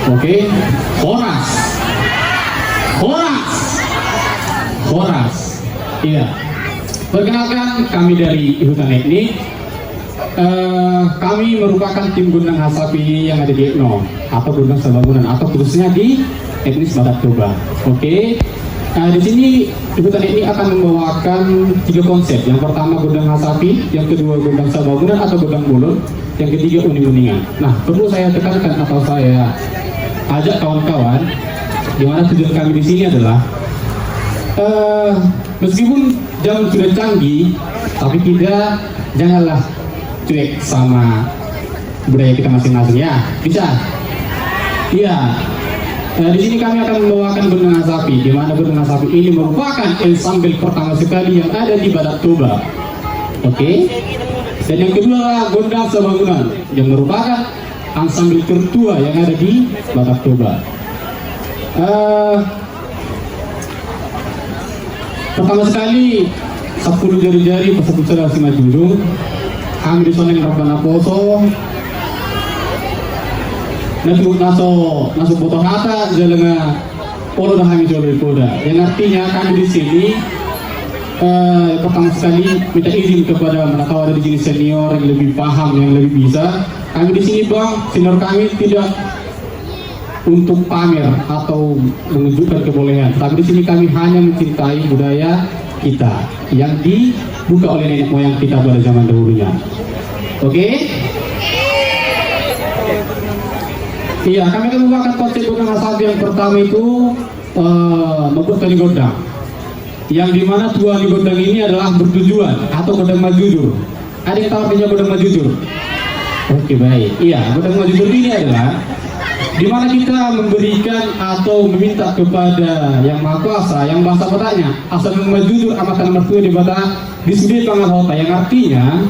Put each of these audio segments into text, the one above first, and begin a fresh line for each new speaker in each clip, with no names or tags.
Oke, Horas. Horas. Horas. Iya. Perkenalkan, kami dari Hutan Etnik. Kami merupakan tim Gondang Hasapi yang ada di Etno atau Gondang Sebangunan atau khususnya di etnis Batak Toba. Oke. Di sini Hutan Etnik akan membawakan 3 konsep. Yang pertama Gondang Hasapi, yang kedua Gondang Sebangunan atau Gondang Mulut, yang ketiga uning-uningan. Nah, perlu saya tekankan atau saya ajak kawan-kawan, di mana tujuan kami di sini adalah meskipun zaman sudah canggih, tapi kita janganlah cuek sama budaya kita masing-masing ya. Bisa? Iya. Di sini kami akan membawakan Gondang Hasapi, di mana Gondang Hasapi ini merupakan ensemble pertama sekali yang ada di Batak Toba. Oke. Dan yang kedua adalah Gondang Sebangunan, yang merupakan ensemble tertua yang ada di Batak Toba. Pertama sekali 10 jari-jari pasal pusara si majulung kami disoneng Rabbana Poso nasu foto hata jalannya polo dah kami jual poda, yang artinya kami di sini pertama sekali minta izin kepada mereka ada di sini senior yang lebih paham, yang lebih bisa. Kami di sini bang, senior kami tidak untuk pamer atau menunjukkan kebolehan, tapi di sini kami hanya mencintai budaya kita yang dibuka oleh nenek moyang kita pada zaman dahulunya. Oke? Iya, kami akan membawakan konsep Gondang Hasapi yang pertama itu membuat tali gondang, yang dimana tuan gondang ini adalah bertujuan atau Gondang Majujur. Ada yang tahu artinya Gondang Majujur? Oke, baik. Iya, Gondang Majujur ini adalah di mana kita memberikan atau meminta kepada Yang Maha Kuasa, yang bahasa Bataknya asal majujur amatan mertua di Batak disebut pangalhota, yang artinya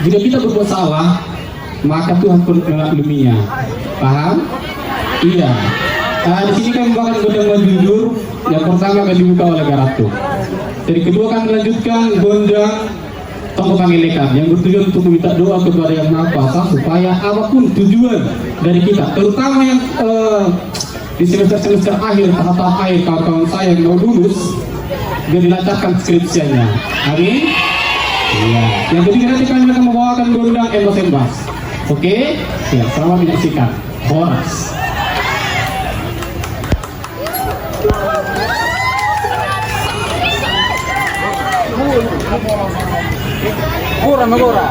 jika kita berbuat salah maka Tuhan pun melakluminya. Paham? Iya. Di sini kami membawakan Gondang Majujur yang pertama akan dibuka oleh Garatu. Jadi kedua kami melanjutkan Gondang Tongko Pangelekan yang bertujuan untuk meminta doa kepada Yang Maha Kuasa supaya apapun tujuan dari kita, terutama yang di semester akhir, tahap akhir, kawan-kawan saya yang mau lulus, dia dilancarkan skripsianya. Amin. Iya. Yang ketiga nanti kami akan membawakan Gondang Embas-Embas. Oke? Ya, selamat menyaksikan. Horas.
Gora magora.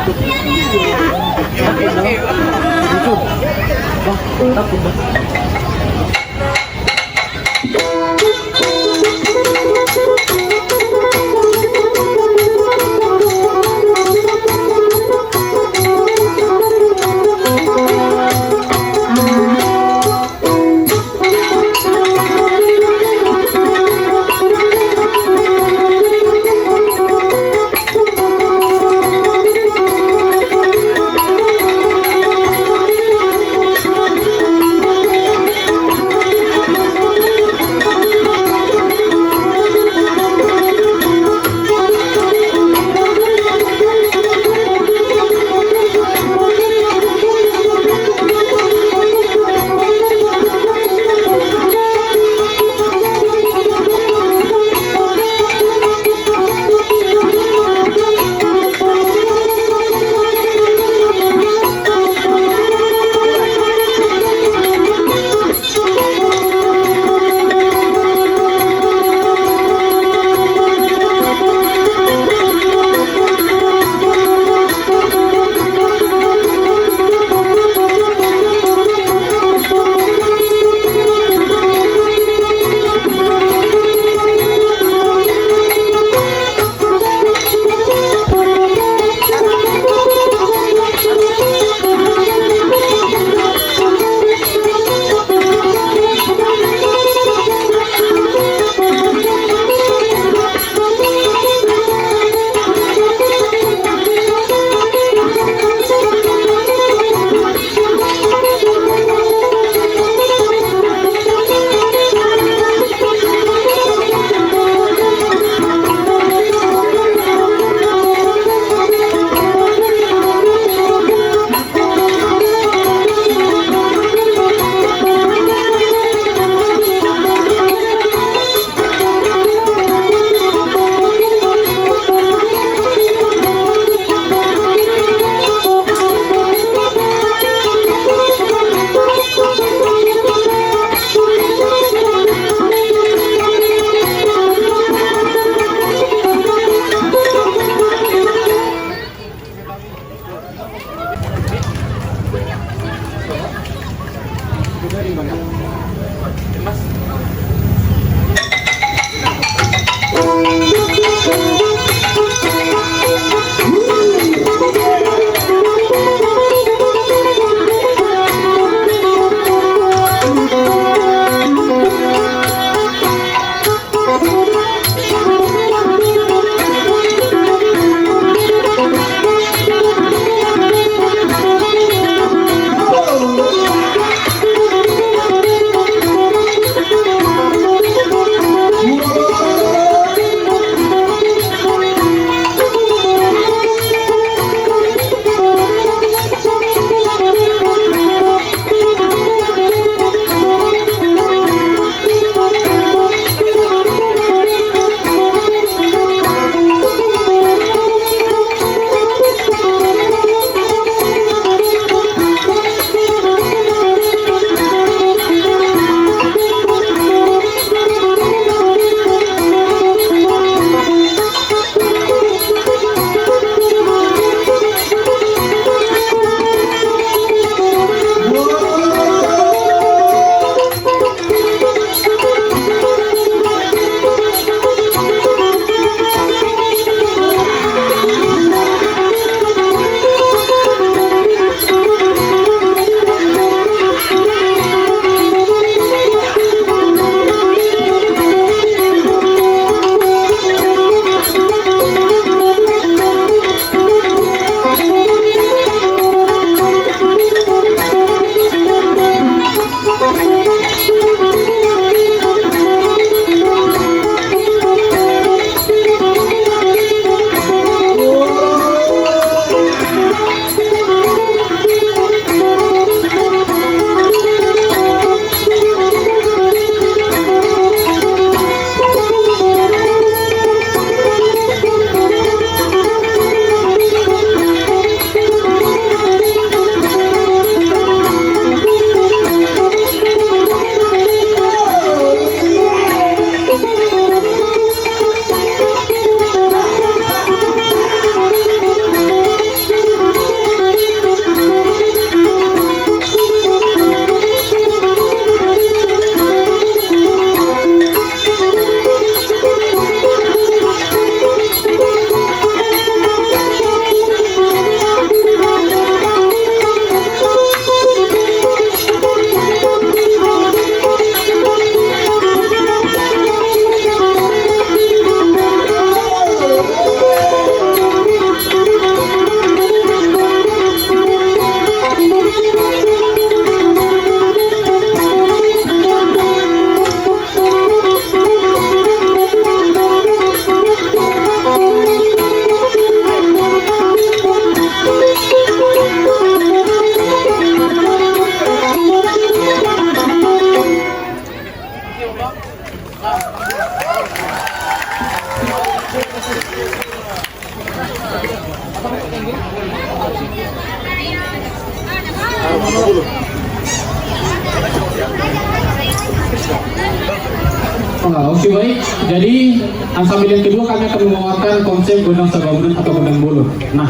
Oke baik, jadi ansambel yang kedua kami akan membawakan konsep gondang sabangunan atau gondang bolon. Nah,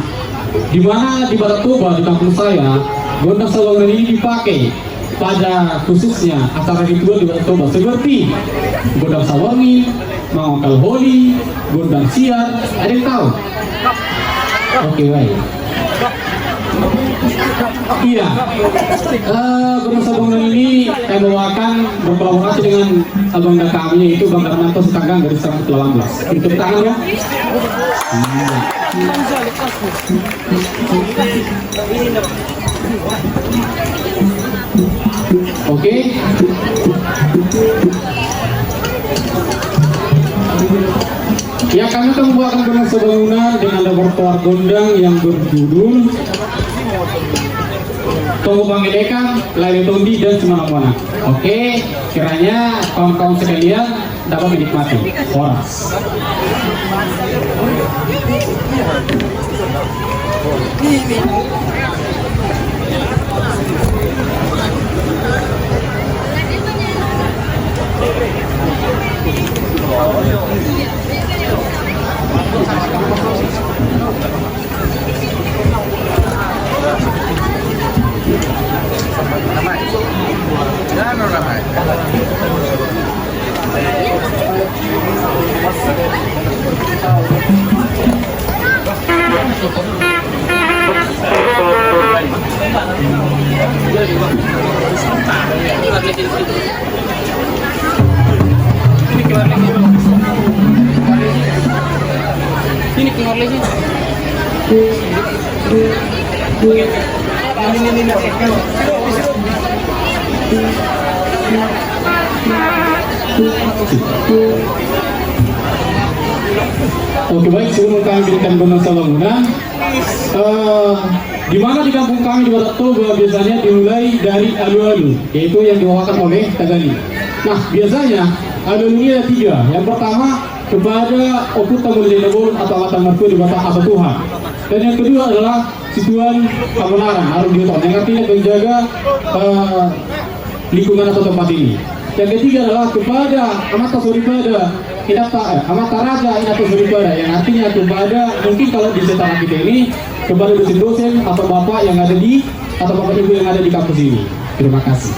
di mana di Barat Toba di kampung saya, gondang sabangunan ini dipakai pada khususnya acara ritual di Barat Toba seperti gondang sawangi, mangkal holi, gondang siar. Ada yang tahu? Oke baik. Iya, gondang sabangunan ini kami bawakan berkolaborasi dengan bangga kami, yaitu Bang Darmanto Setanggang dari 118. Untuk tangan ya. Oke. Ya, kami akan membawakan gondang sabangunan dengan repertoar gondang yang berjudul Tunggu Panggilekang, Lali Tondi, dan Semana-mana. Oke, kiranya kawan-kawan sekalian dapat menikmati. Horas.
Ini keluar lagi.
Oke, baik, sebelum kami berikan bonus bangunan, di mana di kampung kami di Batak Toba biasanya dimulai dari alu-alu, yaitu yang dibawakan oleh Tagali. Nah, biasanya alu-alu ini ada 3. Yang pertama kepada Okuta Mulinabun atau Angkatan Marko di Batak Asa Tuhan. Dan yang kedua adalah Situan Kebenaran harus diutamakan, yang artinya menjaga lingkungan atau tempat ini. Yang ketiga adalah kepada Amata Suripada Amata Raja Inata Suripada, yang artinya kepada, mungkin kalau di setara kita ini, kepada dosen-dosen atau bapak yang ada di, atau bapak ibu yang ada di kampus ini. Terima kasih.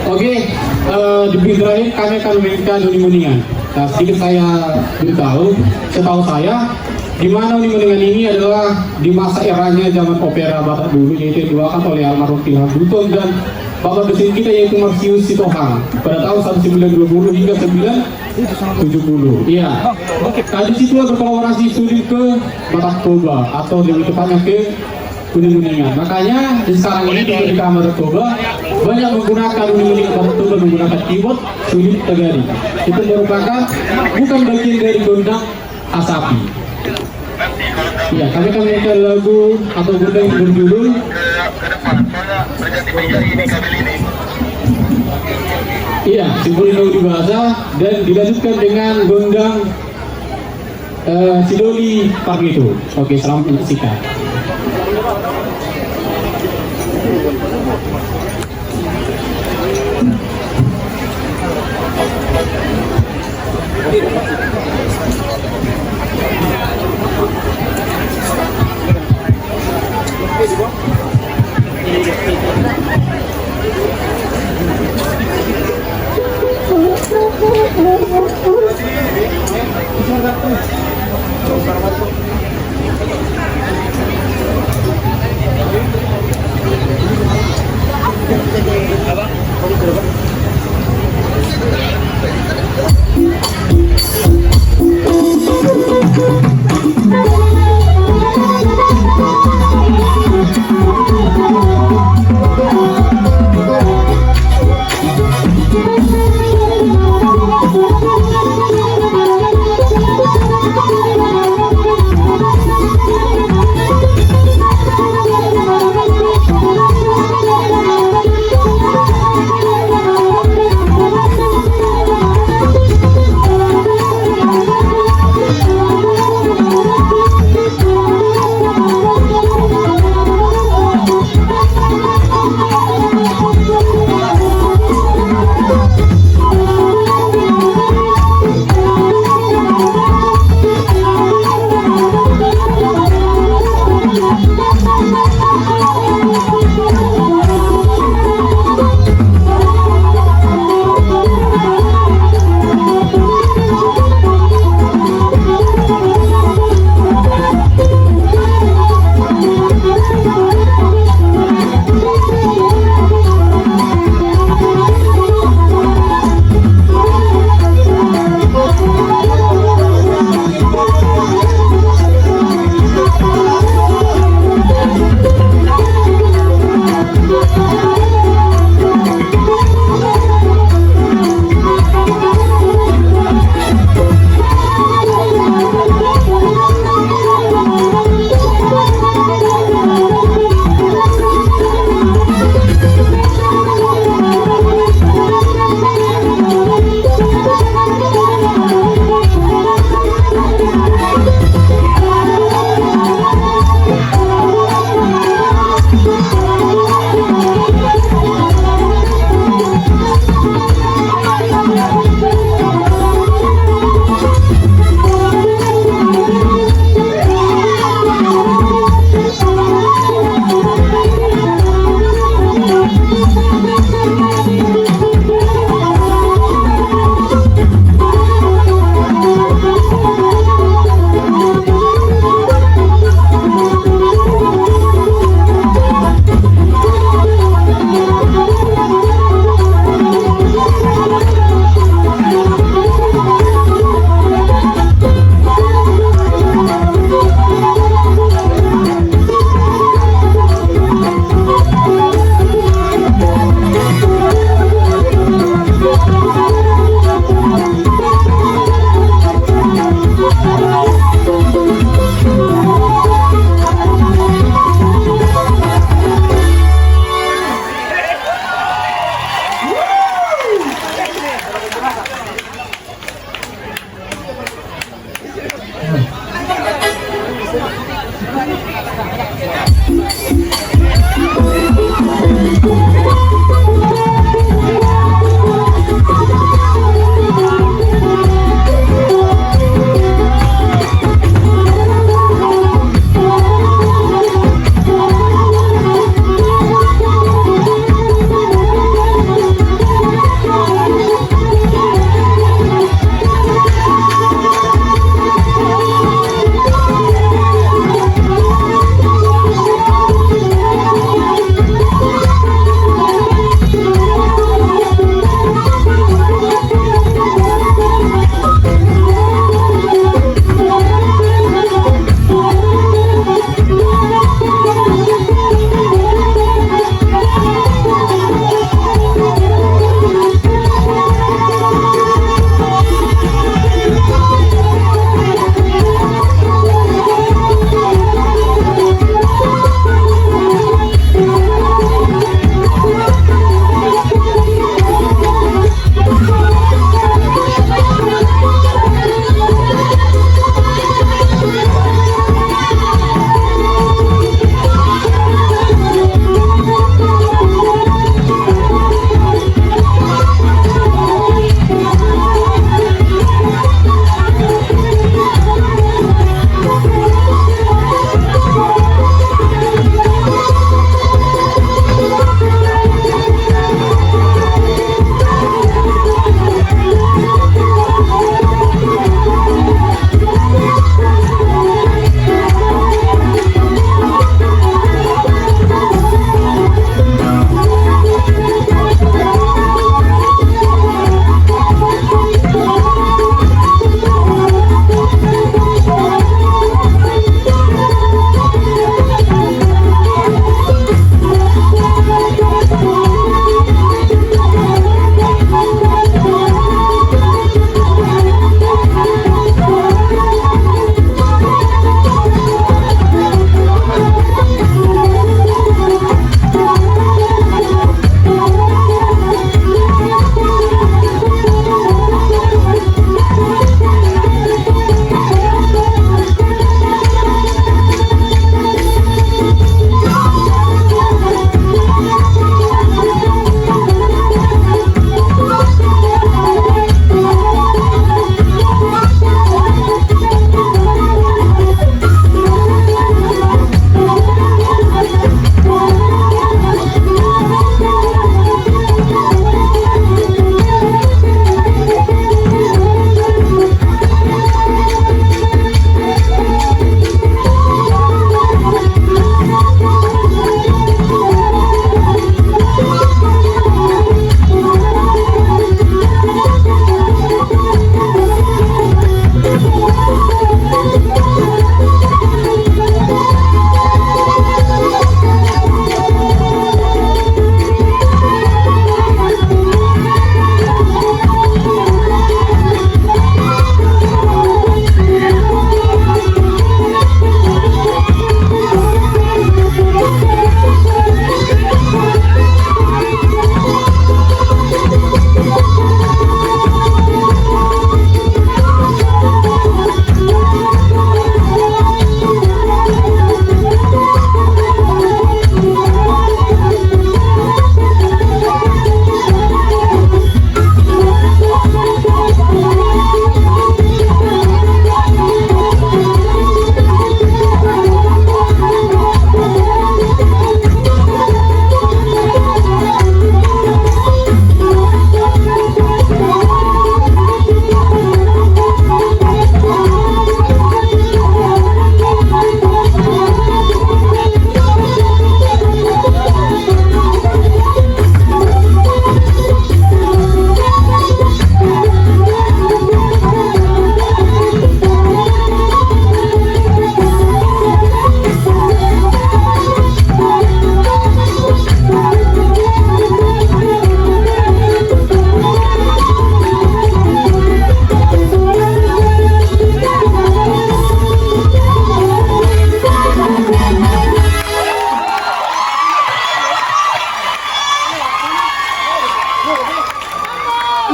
Oke, di terakhir kami akan memainkan uning-uningan. Nah, sedikit saya beritahu, setahu saya di mana uning-uningan ini adalah di masa eranya zaman opera Batak dulu, yaitu dibawakan oleh almarhum Ilham Buton dan bapak dosen kita yaitu Marsius Sitohang pada tahun 1920 hingga 1970. Iya. Nah, di situ berkolaborasi studi ke Batak Toba atau lebih tepatnya ke uning-uningan. Makanya di sekarang ini di kamar Toba banyak menggunakan uning-uningan Batak Toba menggunakan keyboard sulit tegari. Itu merupakan bukan bagian dari gondang Asapi. Ya, kami akan menyanyikan lagu atau gondang yang berjudul iya, Simpul Indah Bahasa dan dilanjutkan dengan gondang Sidoli Parmito. Oke, selamat menyaksikan.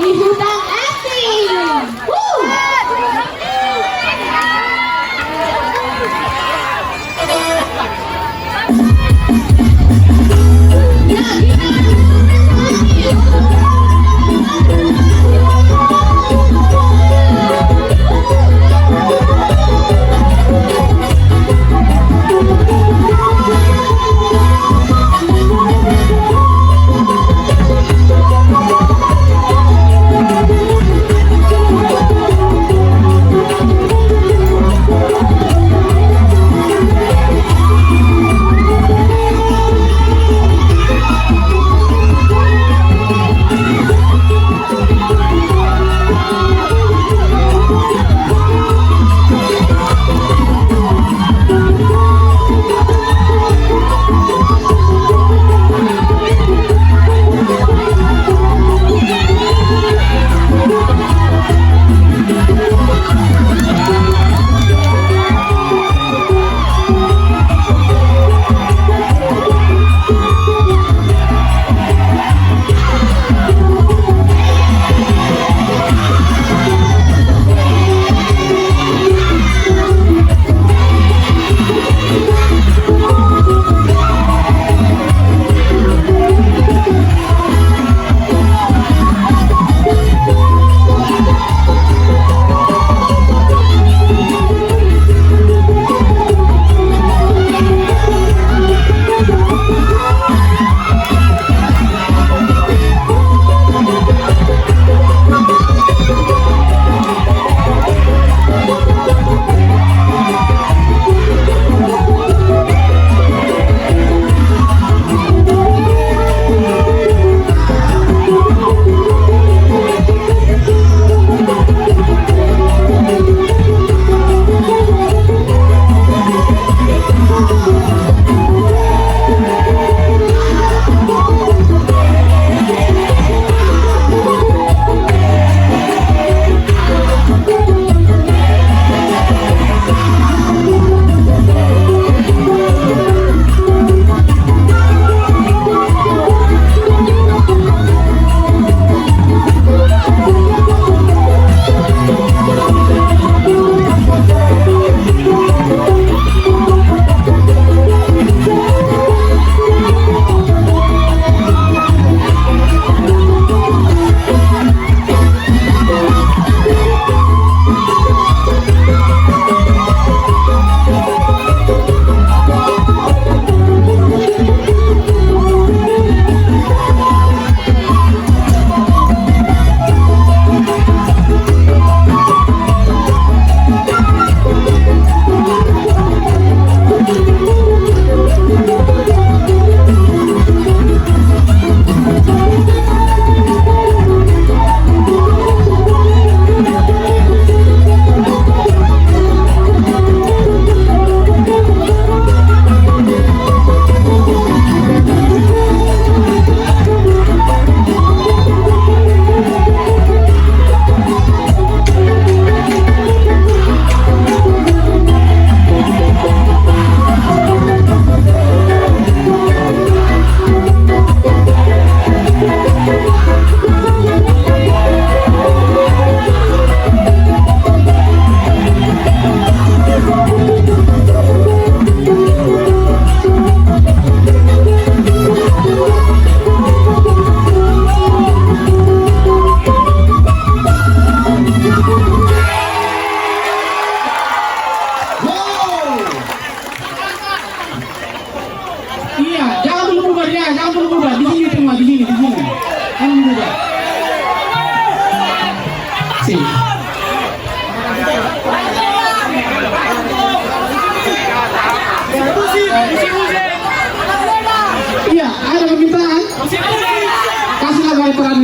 Hutang Acting. Woo!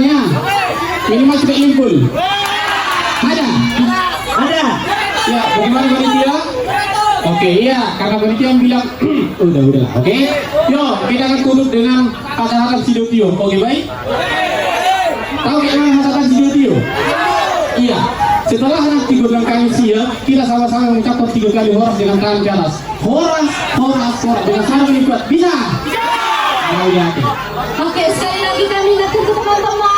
Ya,
Minimal sudah impul. Ada? Ada. Ya, bagaimana panitia? Oke, iya, karena panitia yang bilang udah. Oke. Yo, kita akan tutup dengan kata-kata Sidotio. Oke, baik? Tahu bagaimana kata-kata Sidotio? Iya. Setelah nanti godang kami siap, kita sama-sama mengucapkan 3 kali horas dengan tangan ke atas. Horas. Dengan cara menikuat. Bisa? Mau lihat.
Oke, sekali lagi kami datang ke teman-teman.